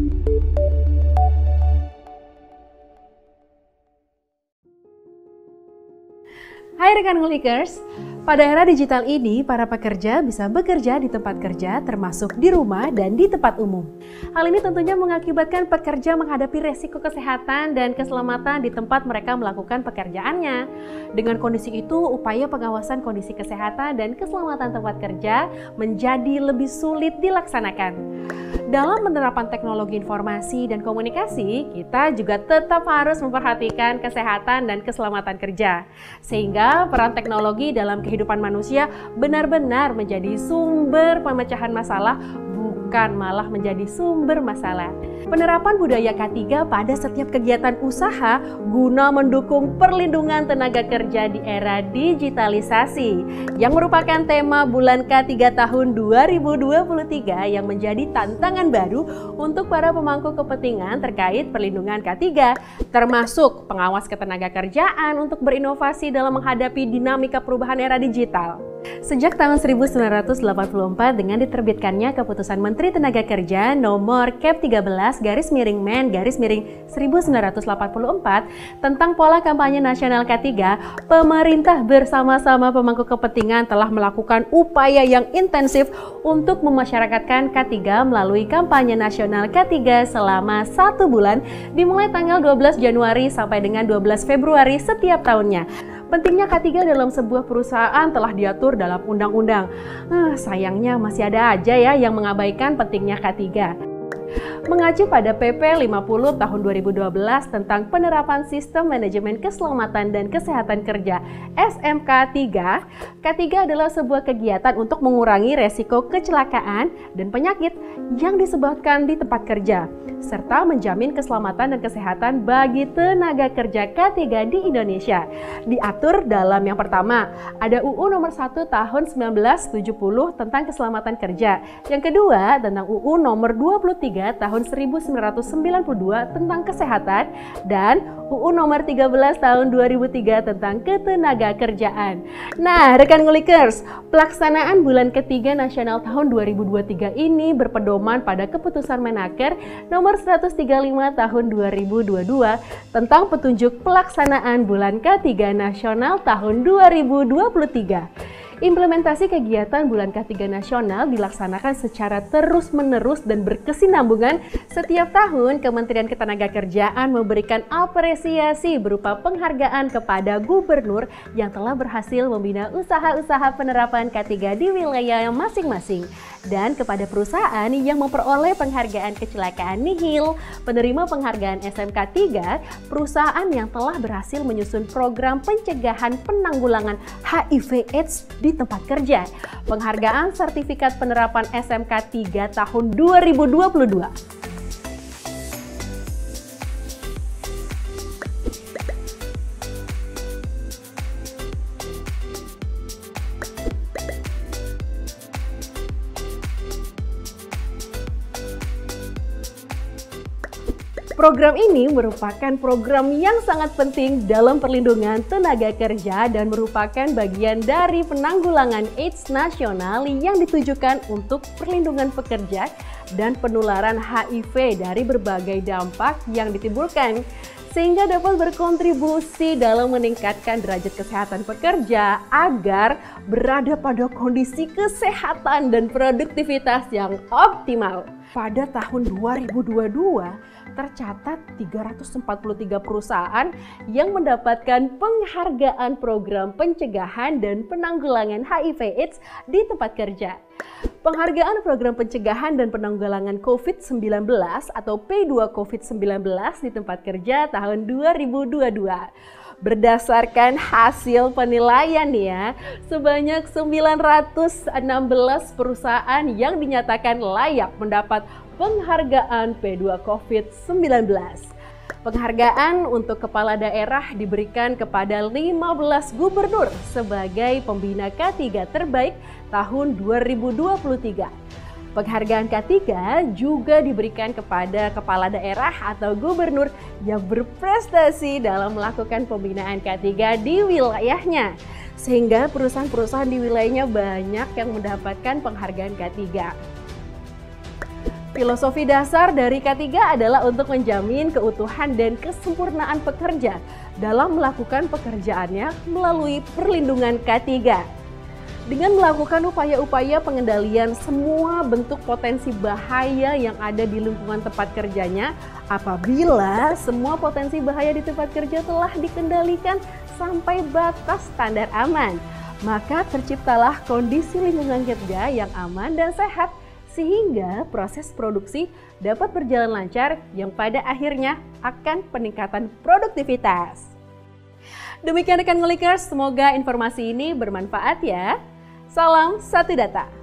Hai rekan Ngulikers, pada era digital ini para pekerja bisa bekerja di tempat kerja termasuk di rumah dan di tempat umum. Hal ini tentunya mengakibatkan pekerja menghadapi resiko kesehatan dan keselamatan di tempat mereka melakukan pekerjaannya. Dengan kondisi itu, upaya pengawasan kondisi kesehatan dan keselamatan tempat kerja menjadi lebih sulit dilaksanakan. Dalam penerapan teknologi informasi dan komunikasi, kita juga tetap harus memperhatikan kesehatan dan keselamatan kerja. Sehingga peran teknologi dalam kehidupan manusia benar-benar menjadi sumber pemecahan masalah, bukan malah menjadi sumber masalah. Penerapan budaya K3 pada setiap kegiatan usaha guna mendukung perlindungan tenaga kerja di era digitalisasi yang merupakan tema bulan K3 tahun 2023 yang menjadi tantangan baru untuk para pemangku kepentingan terkait perlindungan K3, termasuk pengawas ketenaga kerjaan untuk berinovasi dalam menghadapi dinamika perubahan era digital. Sejak tahun 1984 dengan diterbitkannya Keputusan Menteri Tenaga Kerja nomor Kep 13/Men/1984 tentang pola kampanye nasional K3, pemerintah bersama-sama pemangku kepentingan telah melakukan upaya yang intensif untuk memasyarakatkan K3 melalui kampanye nasional K3 selama 1 bulan dimulai tanggal 12 Januari sampai dengan 12 Februari setiap tahunnya. Pentingnya K3 dalam sebuah perusahaan telah diatur dalam undang-undang. Sayangnya masih ada aja ya yang mengabaikan pentingnya K3. Mengacu pada PP 50 tahun 2012 tentang penerapan sistem manajemen keselamatan dan kesehatan kerja SMK 3, K3 adalah sebuah kegiatan untuk mengurangi resiko kecelakaan dan penyakit yang disebabkan di tempat kerja, serta menjamin keselamatan dan kesehatan bagi tenaga kerja K3 di Indonesia. Diatur dalam yang pertama, ada UU nomor 1 tahun 1970 tentang keselamatan kerja. Yang kedua, tentang UU nomor 23 tahun 1992 tentang kesehatan dan UU nomor 13 tahun 2003 tentang ketenaga kerjaan. Nah, rekan Ngulikers, pelaksanaan bulan ketiga nasional tahun 2023 ini berpedoman pada Keputusan Menaker nomor 135 tahun 2022 tentang petunjuk pelaksanaan bulan K3 nasional tahun 2023. Implementasi kegiatan Bulan K3 Nasional dilaksanakan secara terus-menerus dan berkesinambungan. Setiap tahun, Kementerian Ketenagakerjaan memberikan apresiasi berupa penghargaan kepada gubernur yang telah berhasil membina usaha-usaha penerapan K3 di wilayah masing-masing. Dan kepada perusahaan yang memperoleh penghargaan kecelakaan nihil, penerima penghargaan SMK 3, perusahaan yang telah berhasil menyusun program pencegahan penanggulangan HIV/AIDS di tempat kerja. Penghargaan sertifikat penerapan SMK 3 tahun 2022. Program ini merupakan program yang sangat penting dalam perlindungan tenaga kerja dan merupakan bagian dari penanggulangan AIDS nasional yang ditujukan untuk perlindungan pekerja dan penularan HIV dari berbagai dampak yang ditimbulkan, sehingga dapat berkontribusi dalam meningkatkan derajat kesehatan pekerja agar berada pada kondisi kesehatan dan produktivitas yang optimal. Pada tahun 2022, tercatat 343 perusahaan yang mendapatkan penghargaan program pencegahan dan penanggulangan HIV/AIDS di tempat kerja. Penghargaan program pencegahan dan penanggulangan COVID-19 atau P2 COVID-19 di tempat kerja tahun 2022. Berdasarkan hasil penilaian ya, sebanyak 916 perusahaan yang dinyatakan layak mendapat penghargaan P2 COVID-19. Penghargaan untuk kepala daerah diberikan kepada 15 gubernur sebagai pembina K3 terbaik tahun 2023. Penghargaan K3 juga diberikan kepada kepala daerah atau gubernur yang berprestasi dalam melakukan pembinaan K3 di wilayahnya. Sehingga perusahaan-perusahaan di wilayahnya banyak yang mendapatkan penghargaan K3. Filosofi dasar dari K3 adalah untuk menjamin keutuhan dan kesempurnaan pekerja dalam melakukan pekerjaannya melalui perlindungan K3. Dengan melakukan upaya-upaya pengendalian semua bentuk potensi bahaya yang ada di lingkungan tempat kerjanya, apabila semua potensi bahaya di tempat kerja telah dikendalikan sampai batas standar aman, maka terciptalah kondisi lingkungan kerja yang aman dan sehat, sehingga proses produksi dapat berjalan lancar yang pada akhirnya akan peningkatan produktivitas. Demikian rekan Ngulikers, semoga informasi ini bermanfaat ya. Salam Satu Data.